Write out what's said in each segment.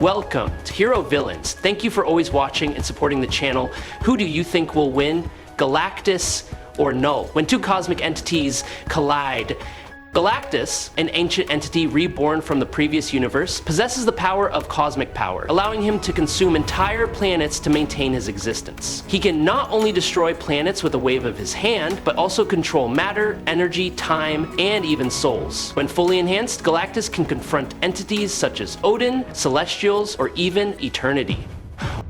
Welcome to Hero Villains. Thank you for always watching and supporting the channel. Who do you think will win, Galactus or Knull, when two cosmic entities collide? Galactus, an ancient entity reborn from the previous universe, possesses the power of cosmic power, allowing him to consume entire planets to maintain his existence. He can not only destroy planets with a wave of his hand, but also control matter, energy, time, and even souls. When fully enhanced, Galactus can confront entities such as Odin, celestials, or even eternity.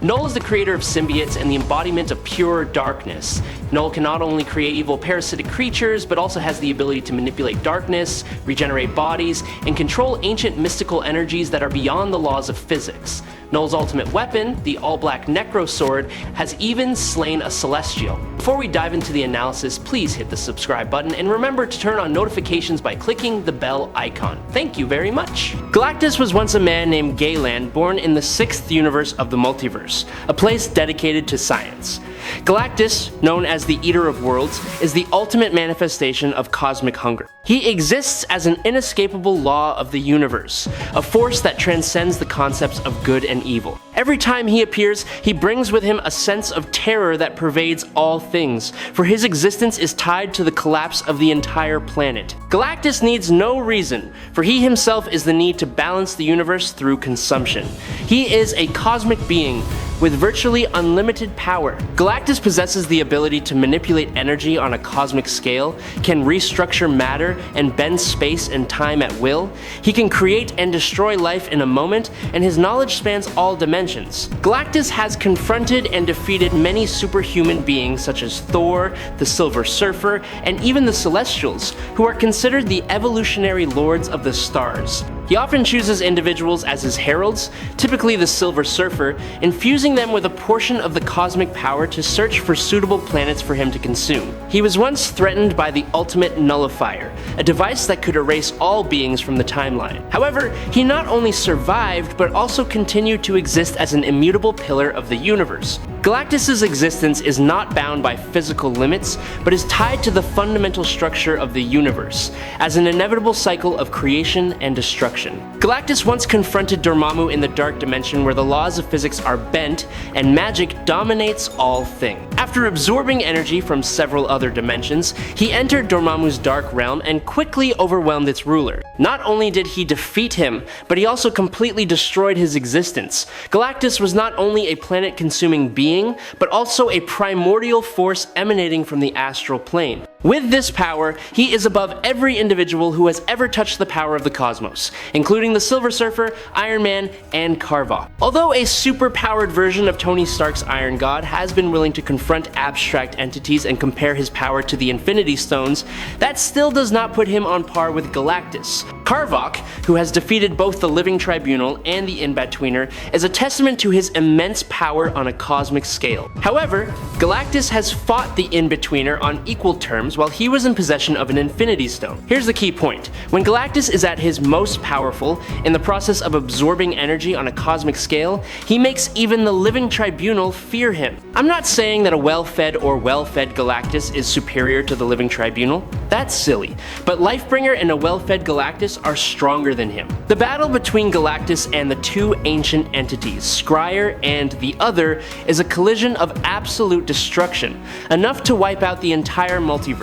Knull is the creator of symbiotes and the embodiment of pure darkness. Knull can not only create evil parasitic creatures, but also has the ability to manipulate darkness, regenerate bodies, and control ancient mystical energies that are beyond the laws of physics. Knull's ultimate weapon, the All-Black Necrosword, has even slain a celestial. Before we dive into the analysis, please hit the subscribe button and remember to turn on notifications by clicking the bell icon. Thank you very much. Galactus was once a man named Galen, born in the 6th universe of the multiverse, a place dedicated to science. Galactus, known as the Eater of Worlds, is the ultimate manifestation of cosmic hunger. He exists as an inescapable law of the universe, a force that transcends the concepts of good and evil. Every time he appears, he brings with him a sense of terror that pervades all things, for his existence is tied to the collapse of the entire planet. Galactus needs no reason, for he himself is the need to balance the universe through consumption. He is a cosmic being with virtually unlimited power. Galactus possesses the ability to manipulate energy on a cosmic scale, can restructure matter and bend space and time at will. He can create and destroy life in a moment, and his knowledge spans all dimensions. Galactus has confronted and defeated many superhuman beings such as Thor, the Silver Surfer, and even the Celestials, who are considered the evolutionary lords of the stars. He often chooses individuals as his heralds, typically the Silver Surfer, infusing them with a portion of the cosmic power to search for suitable planets for him to consume. He was once threatened by the Ultimate Nullifier, a device that could erase all beings from the timeline. However, he not only survived, but also continued to exist as an immutable pillar of the universe. Galactus's existence is not bound by physical limits, but is tied to the fundamental structure of the universe, as an inevitable cycle of creation and destruction. Galactus once confronted Dormammu in the Dark Dimension, where the laws of physics are bent and magic dominates all things. After absorbing energy from several other dimensions, he entered Dormammu's Dark Realm and quickly overwhelmed its ruler. Not only did he defeat him, but he also completely destroyed his existence. Galactus was not only a planet-consuming being, but also a primordial force emanating from the astral plane. With this power, he is above every individual who has ever touched the power of the cosmos, including the Silver Surfer, Iron Man, and Carvok. Although a super-powered version of Tony Stark's Iron God has been willing to confront abstract entities and compare his power to the Infinity Stones, that still does not put him on par with Galactus. Carvok, who has defeated both the Living Tribunal and the In-Betweener, is a testament to his immense power on a cosmic scale. However, Galactus has fought the In-Betweener on equal terms while he was in possession of an Infinity Stone. Here's the key point. When Galactus is at his most powerful, in the process of absorbing energy on a cosmic scale, he makes even the Living Tribunal fear him. I'm not saying that a well-fed or well-fed Galactus is superior to the Living Tribunal. That's silly. But Lifebringer and a well-fed Galactus are stronger than him. The battle between Galactus and the two ancient entities, Scryer and the Other, is a collision of absolute destruction, enough to wipe out the entire multiverse.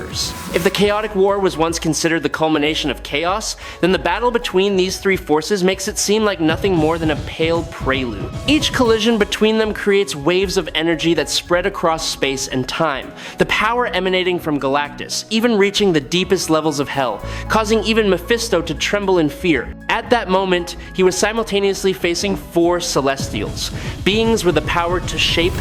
If the Chaotic War was once considered the culmination of chaos, then the battle between these three forces makes it seem like nothing more than a pale prelude. Each collision between them creates waves of energy that spread across space and time, the power emanating from Galactus, even reaching the deepest levels of hell, causing even Mephisto to tremble in fear. At that moment, he was simultaneously facing 4 Celestials, beings with the power to shape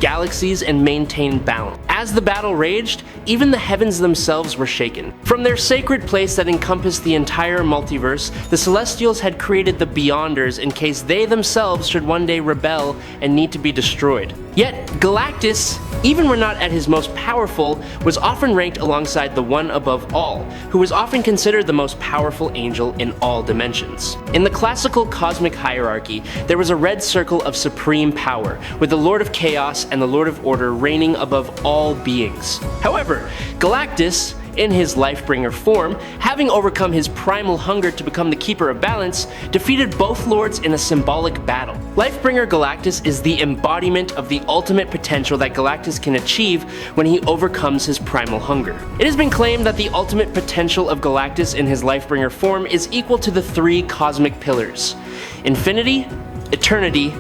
galaxies and maintain balance. As the battle raged, even the heavens themselves were shaken. From their sacred place that encompassed the entire multiverse, the Celestials had created the Beyonders in case they themselves should one day rebel and need to be destroyed. Yet, Galactus, even when not at his most powerful, was often ranked alongside the One Above All, who was often considered the most powerful angel in all dimensions. In the classical cosmic hierarchy, there was a red circle of supreme power, with the Lord of Chaos and the Lord of Order reigning above all beings. However, Galactus, in his Lifebringer form, having overcome his primal hunger to become the Keeper of Balance, defeated both lords in a symbolic battle. Lifebringer Galactus is the embodiment of the ultimate potential that Galactus can achieve when he overcomes his primal hunger. It has been claimed that the ultimate potential of Galactus in his Lifebringer form is equal to the three cosmic pillars: infinity, eternity,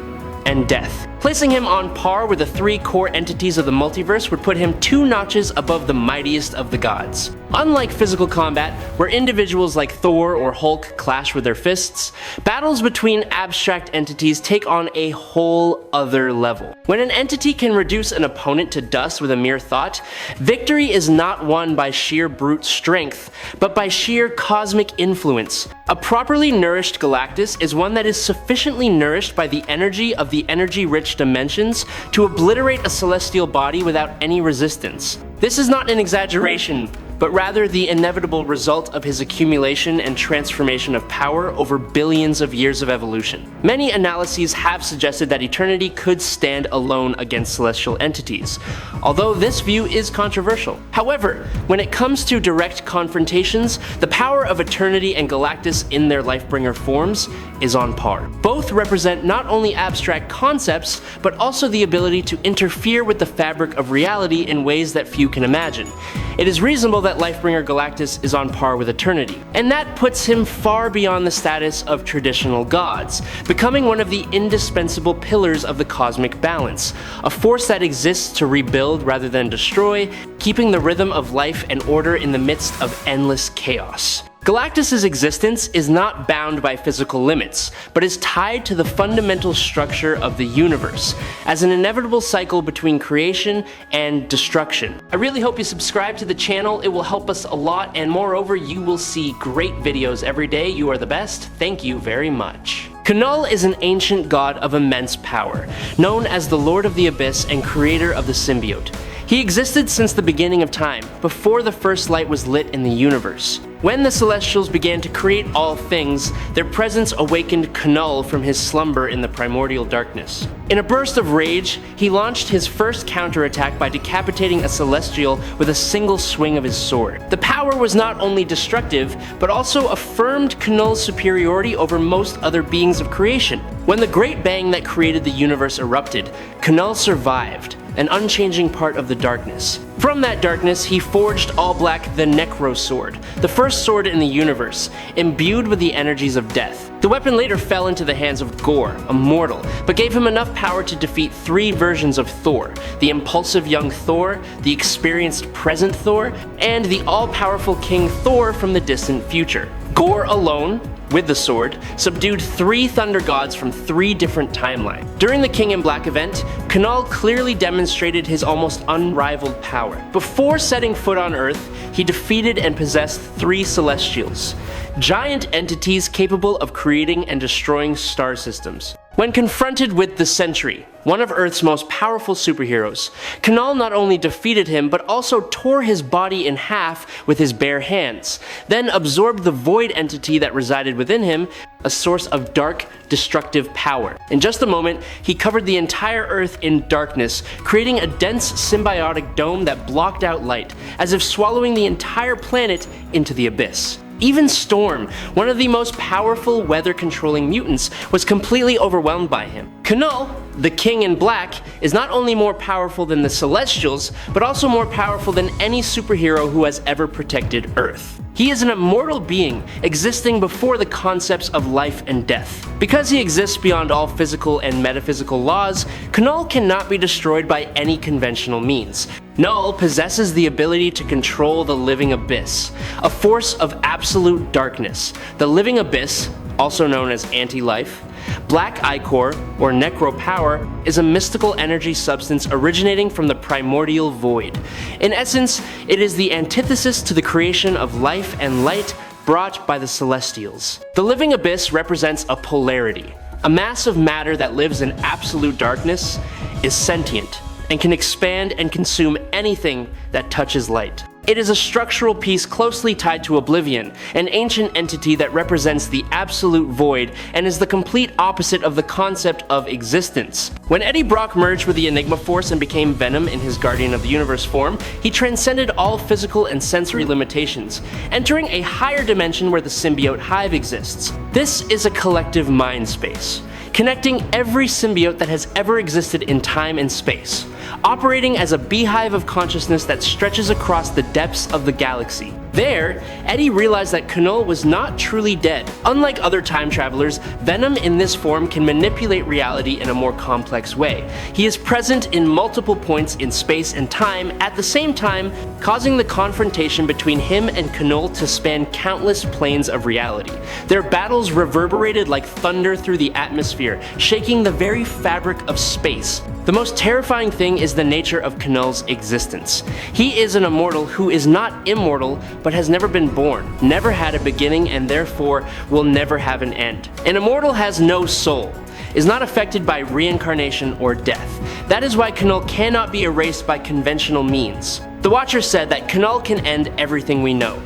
and death. Placing him on par with the three core entities of the multiverse would put him 2 notches above the mightiest of the gods. Unlike physical combat, where individuals like Thor or Hulk clash with their fists, battles between abstract entities take on a whole other level. When an entity can reduce an opponent to dust with a mere thought, victory is not won by sheer brute strength, but by sheer cosmic influence. A properly nourished Galactus is one that is sufficiently nourished by the energy of the energy-rich dimensions to obliterate a celestial body without any resistance. This is not an exaggeration, but rather the inevitable result of his accumulation and transformation of power over billions of years of evolution. Many analyses have suggested that Eternity could stand alone against celestial entities, although this view is controversial. However, when it comes to direct confrontations, the power of Eternity and Galactus in their Lifebringer forms is on par. Both represent not only abstract concepts, but also the ability to interfere with the fabric of reality in ways that few can imagine. It is reasonable that Lifebringer Galactus is on par with Eternity, and that puts him far beyond the status of traditional gods, becoming one of the indispensable pillars of the cosmic balance, a force that exists to rebuild rather than destroy, keeping the rhythm of life and order in the midst of endless chaos. Galactus' existence is not bound by physical limits, but is tied to the fundamental structure of the universe, as an inevitable cycle between creation and destruction. I really hope you subscribe to the channel, it will help us a lot, and moreover, you will see great videos every day. You are the best. Thank you very much. Knull is an ancient god of immense power, known as the Lord of the Abyss and creator of the symbiote. He existed since the beginning of time, before the first light was lit in the universe. When the Celestials began to create all things, their presence awakened Knull from his slumber in the primordial darkness. In a burst of rage, he launched his first counterattack by decapitating a Celestial with a single swing of his sword. The power was not only destructive, but also affirmed Knull's superiority over most other beings of creation. When the Great Bang that created the universe erupted, Knull survived, an unchanging part of the darkness. From that darkness, he forged All-Black Necrosword, the first sword in the universe, imbued with the energies of death. The weapon later fell into the hands of Gorr, a mortal, but gave him enough power to defeat 3 versions of Thor: the impulsive young Thor, the experienced present Thor, and the all-powerful King Thor from the distant future. Gorr alone, with the sword, subdued 3 thunder gods from 3 different timelines. During the King in Black event, Knull clearly demonstrated his almost unrivaled power. Before setting foot on Earth, he defeated and possessed 3 Celestials, giant entities capable of creating and destroying star systems. When confronted with the Sentry, one of Earth's most powerful superheroes, Knull not only defeated him, but also tore his body in half with his bare hands, then absorbed the void entity that resided within him, a source of dark, destructive power. In just a moment, he covered the entire Earth in darkness, creating a dense symbiotic dome that blocked out light, as if swallowing the entire planet into the abyss. Even Storm, one of the most powerful weather-controlling mutants, was completely overwhelmed by him. Knull, the King in Black, is not only more powerful than the Celestials, but also more powerful than any superhero who has ever protected Earth. He is an immortal being, existing before the concepts of life and death. Because he exists beyond all physical and metaphysical laws, Knull cannot be destroyed by any conventional means. Knull possesses the ability to control the living abyss, a force of absolute darkness. The living abyss, also known as anti-life, Black Ichor, or Necro Power, is a mystical energy substance originating from the primordial void. In essence, it is the antithesis to the creation of life and light brought by the Celestials. The living abyss represents a polarity. A mass of matter that lives in absolute darkness is sentient and can expand and consume anything that touches light. It is a structural piece closely tied to Oblivion, an ancient entity that represents the absolute void and is the complete opposite of the concept of existence. When Eddie Brock merged with the Enigma Force and became Venom in his Guardian of the Universe form, he transcended all physical and sensory limitations, entering a higher dimension where the symbiote hive exists. This is a collective mind space, connecting every symbiote that has ever existed in time and space, operating as a beehive of consciousness that stretches across the depths of the galaxy. There, Eddie realized that Knull was not truly dead. Unlike other time travelers, Venom in this form can manipulate reality in a more complex way. He is present in multiple points in space and time at the same time, causing the confrontation between him and Knull to span countless planes of reality. Their battles reverberated like thunder through the atmosphere, shaking the very fabric of space. The most terrifying thing is the nature of Knull's existence. He is an immortal who is not immortal, but has never been born, never had a beginning, and therefore will never have an end. An immortal has no soul, is not affected by reincarnation or death. That is why Knull cannot be erased by conventional means. The Watcher said that Knull can end everything we know.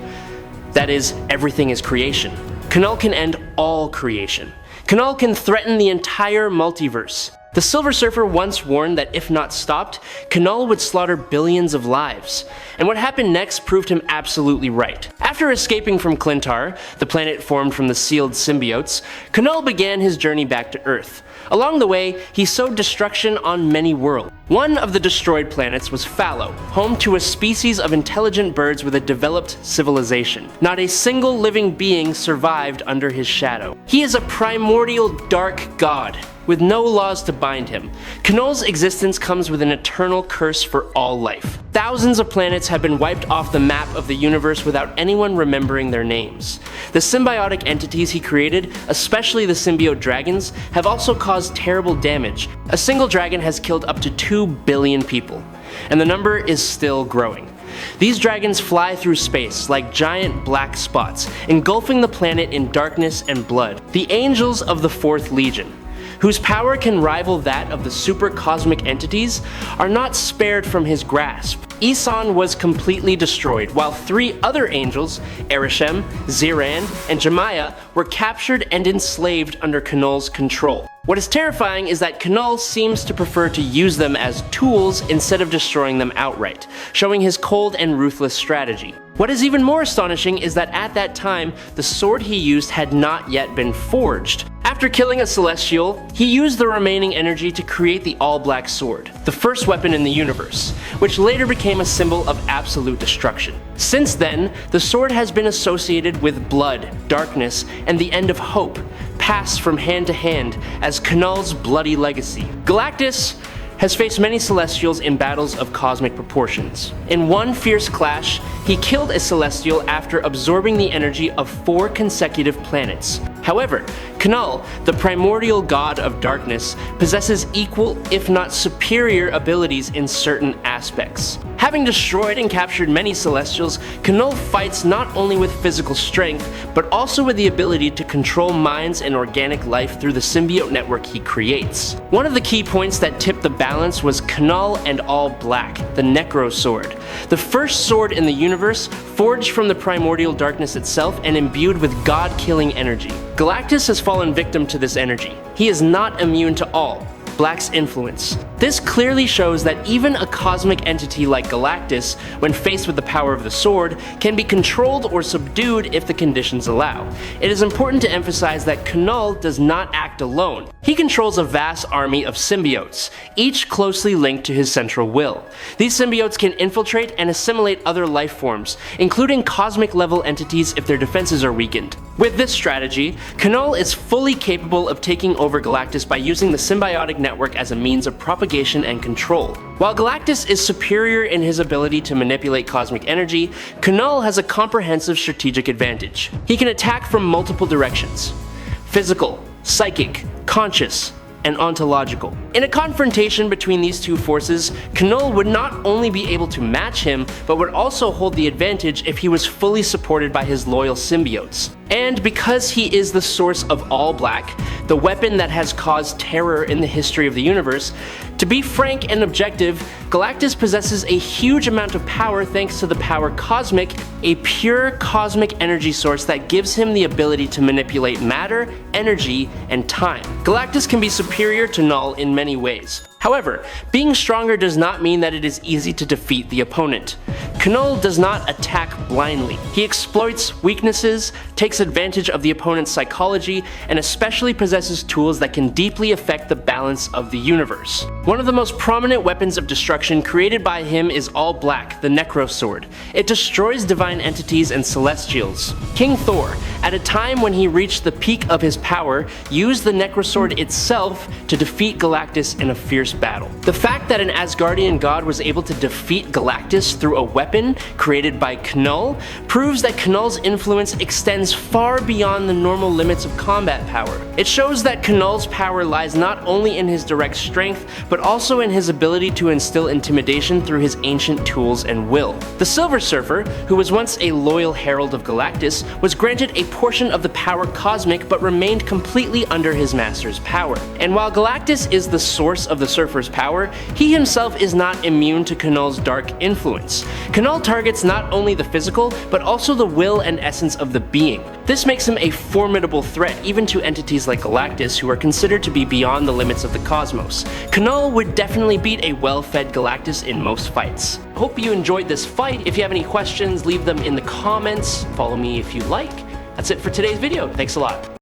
That is, everything is creation. Knull can end all creation. Knull can threaten the entire multiverse. The Silver Surfer once warned that if not stopped, Knull would slaughter billions of lives. And what happened next proved him absolutely right. After escaping from Clintar, the planet formed from the sealed symbiotes, Knull began his journey back to Earth. Along the way, he sowed destruction on many worlds. One of the destroyed planets was Fallow, home to a species of intelligent birds with a developed civilization. Not a single living being survived under his shadow. He is a primordial dark god, with no laws to bind him. Knull's existence comes with an eternal curse for all life. Thousands of planets have been wiped off the map of the universe without anyone remembering their names. The symbiotic entities he created, especially the symbiote dragons, have also caused terrible damage. A single dragon has killed up to 2 billion people, and the number is still growing. These dragons fly through space like giant black spots, engulfing the planet in darkness and blood. The Angels of the Fourth Legion, whose power can rival that of the super cosmic entities, are not spared from his grasp. Isan was completely destroyed, while 3 other angels, Arishem, Ziran, and Jemiah, were captured and enslaved under Knull's control. What is terrifying is that Knull seems to prefer to use them as tools instead of destroying them outright, showing his cold and ruthless strategy. What is even more astonishing is that at that time, the sword he used had not yet been forged. After killing a Celestial, he used the remaining energy to create the All-Black Sword, the first weapon in the universe, which later became a symbol of absolute destruction. Since then, the sword has been associated with blood, darkness, and the end of hope, passed from hand to hand as Knull's bloody legacy. Galactus has faced many Celestials in battles of cosmic proportions. In one fierce clash, he killed a Celestial after absorbing the energy of 4 consecutive planets. However, Knull, the primordial god of darkness, possesses equal, if not superior, abilities in certain aspects. Having destroyed and captured many Celestials, Knull fights not only with physical strength, but also with the ability to control minds and organic life through the symbiote network he creates. One of the key points that tipped the balance was Knull and All-Black, the Necrosword, the first sword in the universe, forged from the primordial darkness itself and imbued with god-killing energy. Galactus has fallen victim to this energy. He is not immune to All-Black's influence. This clearly shows that even a cosmic entity like Galactus, when faced with the power of the sword, can be controlled or subdued if the conditions allow. It is important to emphasize that Knull does not act alone. He controls a vast army of symbiotes, each closely linked to his central will. These symbiotes can infiltrate and assimilate other life forms, including cosmic-level entities if their defenses are weakened. With this strategy, Knull is fully capable of taking over Galactus by using the symbiotic network as a means of propagation and control. While Galactus is superior in his ability to manipulate cosmic energy, Knull has a comprehensive strategic advantage. He can attack from multiple directions: physical, psychic, conscious, and ontological. In a confrontation between these two forces, Knull would not only be able to match him, but would also hold the advantage if he was fully supported by his loyal symbiotes. And because he is the source of All-Black, the weapon that has caused terror in the history of the universe, to be frank and objective, Galactus possesses a huge amount of power thanks to the power cosmic, a pure cosmic energy source that gives him the ability to manipulate matter, energy, and time. Galactus can be superior to Knull in many ways. However, being stronger does not mean that it is easy to defeat the opponent. Knull does not attack blindly. He exploits weaknesses, takes advantage of the opponent's psychology, and especially possesses tools that can deeply affect the balance of the universe. One of the most prominent weapons of destruction created by him is All-Black, the Necrosword. It destroys divine entities and celestials. King Thor, at a time when he reached the peak of his power, used the Necrosword itself to defeat Galactus in a fierce battle. The fact that an Asgardian god was able to defeat Galactus through a weapon created by Knull proves that Knull's influence extends far beyond the normal limits of combat power. It shows that Knull's power lies not only in his direct strength, but also in his ability to instill intimidation through his ancient tools and will. The Silver Surfer, who was once a loyal herald of Galactus, was granted a portion of the power cosmic but remained completely under his master's power. And while Galactus is the source of the Surfer's power, he himself is not immune to Knull's dark influence. Knull targets not only the physical, but also the will and essence of the being. This makes him a formidable threat even to entities like Galactus, who are considered to be beyond the limits of the cosmos. Knull would definitely beat a well-fed Galactus in most fights. Hope you enjoyed this fight. If you have any questions, leave them in the comments. Follow me if you like. That's it for today's video. Thanks a lot.